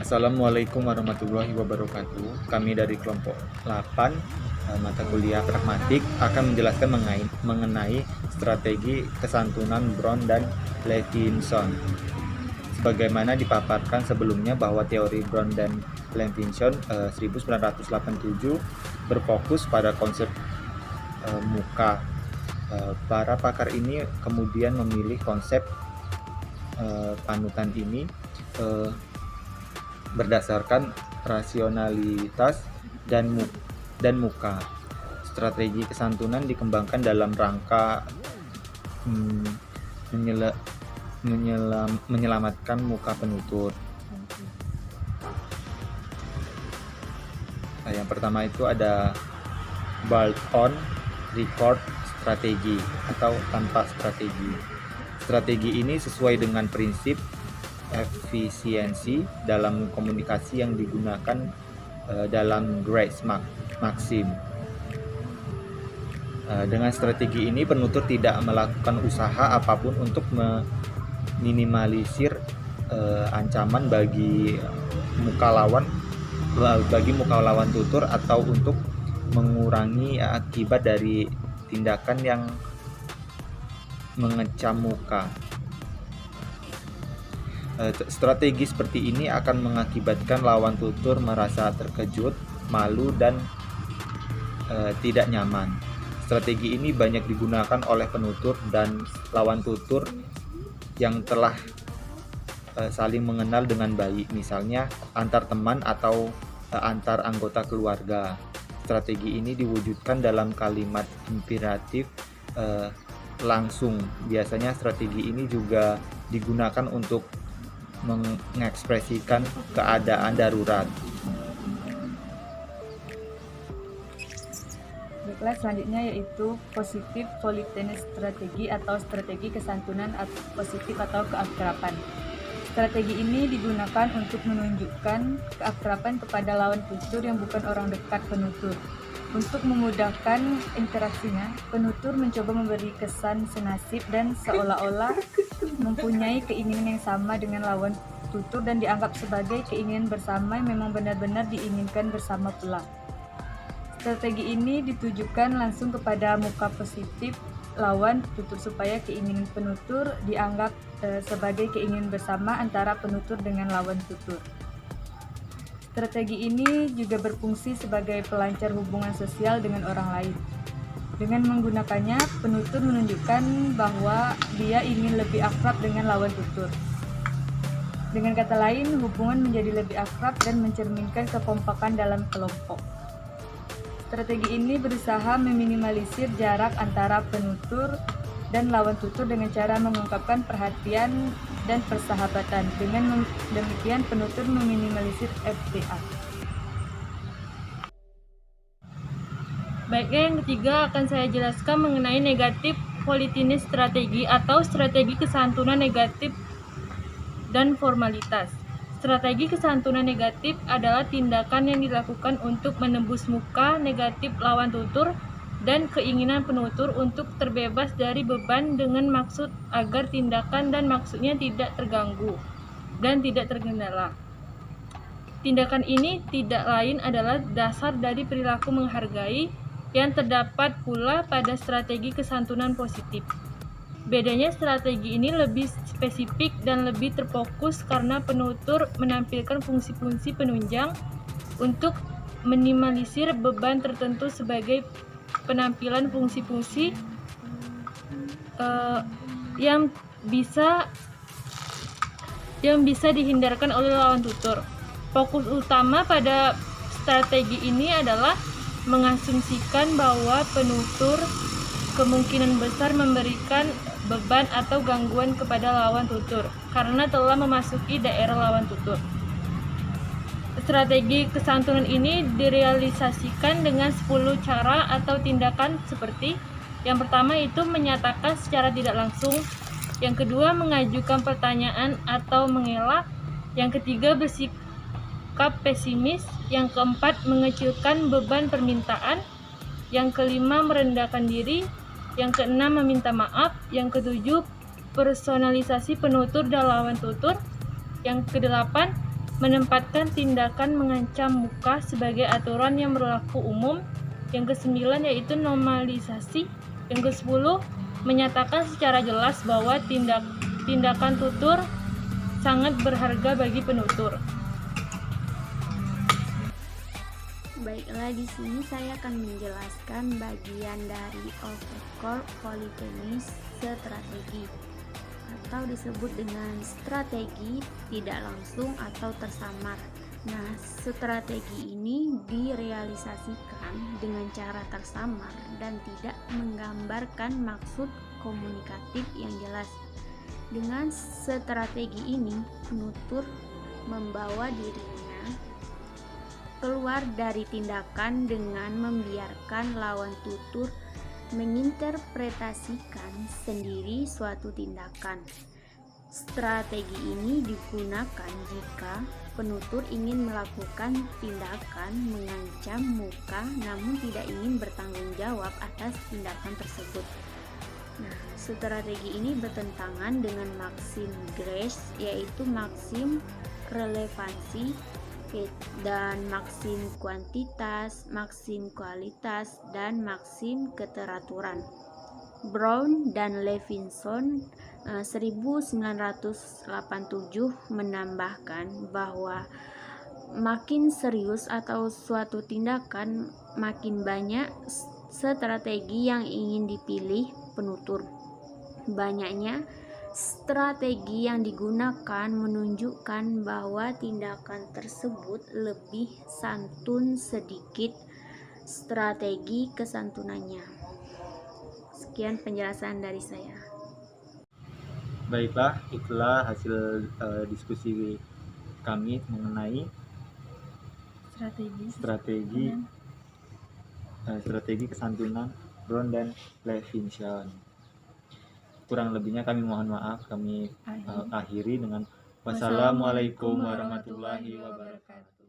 Assalamualaikum warahmatullahi wabarakatuh. Kami dari kelompok 8 mata kuliah pragmatik akan menjelaskan mengenai strategi kesantunan Brown dan Levinson. Sebagaimana dipaparkan sebelumnya bahwa teori Brown dan Levinson 1987 berfokus pada konsep muka. Para pakar ini kemudian memilih konsep panutan ini berdasarkan rasionalitas dan muka. Strategi kesantunan dikembangkan dalam rangka menyelamatkan muka penutur. Yang pertama itu ada bolt-on record strategi atau tanpa strategi. Strategi ini sesuai dengan prinsip efisiensi dalam komunikasi yang digunakan dalam Grace Maxim. Dengan strategi ini penutur tidak melakukan usaha apapun untuk meminimalisir ancaman bagi muka lawan tutur atau untuk mengurangi akibat dari tindakan yang mengecam muka. Strategi seperti ini akan mengakibatkan lawan tutur merasa terkejut, malu, dan tidak nyaman. Strategi ini banyak digunakan oleh penutur dan lawan tutur yang telah saling mengenal dengan baik, misalnya antar teman atau antar anggota keluarga. Strategi ini diwujudkan dalam kalimat imperatif langsung. Biasanya strategi ini juga digunakan untuk mengekspresikan keadaan darurat. Baiklah, selanjutnya yaitu positif politeness strategi atau strategi kesantunan positif atau keakraban. Strategi ini digunakan untuk menunjukkan keakraban kepada lawan tutur yang bukan orang dekat penutur. Untuk memudahkan interaksinya, penutur mencoba memberi kesan senasib dan seolah-olah mempunyai keinginan yang sama dengan lawan tutur dan dianggap sebagai keinginan bersama yang memang benar-benar diinginkan bersama pula. Strategi ini ditujukan langsung kepada muka positif lawan tutur supaya keinginan penutur dianggap sebagai keinginan bersama antara penutur dengan lawan tutur. Strategi ini juga berfungsi sebagai pelancar hubungan sosial dengan orang lain. Dengan menggunakannya, penutur menunjukkan bahwa dia ingin lebih akrab dengan lawan tutur. Dengan kata lain, hubungan menjadi lebih akrab dan mencerminkan kekompakan dalam kelompok. Strategi ini berusaha meminimalisir jarak antara penutur dan lawan tutur dengan cara mengungkapkan perhatian dan persahabatan. Dengan demikian, penutur meminimalisir FTA. Baiknya, yang ketiga akan saya jelaskan mengenai negatif politeness strategi atau strategi kesantunan negatif dan formalitas. Strategi kesantunan negatif adalah tindakan yang dilakukan untuk menembus muka negatif lawan tutur dan keinginan penutur untuk terbebas dari beban dengan maksud agar tindakan dan maksudnya tidak terganggu dan tidak terkendala. Tindakan ini tidak lain adalah dasar dari perilaku menghargai yang terdapat pula pada strategi kesantunan positif. Bedanya strategi ini lebih spesifik dan lebih terfokus karena penutur menampilkan fungsi-fungsi penunjang untuk minimalisir beban tertentu sebagai penampilan fungsi-fungsi yang bisa dihindarkan oleh lawan tutur. Fokus utama pada strategi ini adalah mengasumsikan bahwa penutur kemungkinan besar memberikan beban atau gangguan kepada lawan tutur karena telah memasuki daerah lawan tutur. Strategi kesantunan ini direalisasikan dengan 10 cara atau tindakan seperti: yang pertama itu menyatakan secara tidak langsung, yang kedua mengajukan pertanyaan atau mengelak, yang ketiga bersikap pesimis, yang keempat mengecilkan beban permintaan, yang kelima merendahkan diri, yang keenam meminta maaf, yang ketujuh personalisasi penutur dan lawan tutur, yang kedelapan menempatkan tindakan mengancam muka sebagai aturan yang berlaku umum. Yang ke-9 yaitu normalisasi. Yang ke-10 menyatakan secara jelas bahwa tindakan tutur sangat berharga bagi penutur. Baiklah, di sini saya akan menjelaskan bagian dari overcore polytenis strategi atau disebut dengan strategi tidak langsung atau tersamar. Nah, strategi ini direalisasikan dengan cara tersamar dan tidak menggambarkan maksud komunikatif yang jelas. Dengan strategi ini, penutur membawa dirinya keluar dari tindakan dengan membiarkan lawan tutur menginterpretasikan sendiri suatu tindakan. Strategi ini digunakan jika penutur ingin melakukan tindakan mengancam muka namun tidak ingin bertanggung jawab atas tindakan tersebut. Nah, strategi ini bertentangan dengan maksim Grace, yaitu maksim relevansi dan maksim kuantitas, maksim kualitas, dan maksim keteraturan. Brown dan Levinson 1987 menambahkan bahwa makin serius atau suatu tindakan, makin banyak strategi yang ingin dipilih penutur. Banyaknya strategi yang digunakan menunjukkan bahwa tindakan tersebut lebih santun sedikit strategi kesantunannya. Sekian penjelasan dari saya. Baiklah, itulah hasil diskusi kami mengenai strategi kesantunan Brown dan Levinson. Kurang lebihnya kami mohon maaf. Kami akhiri dengan wassalamualaikum warahmatullahi wabarakatuh.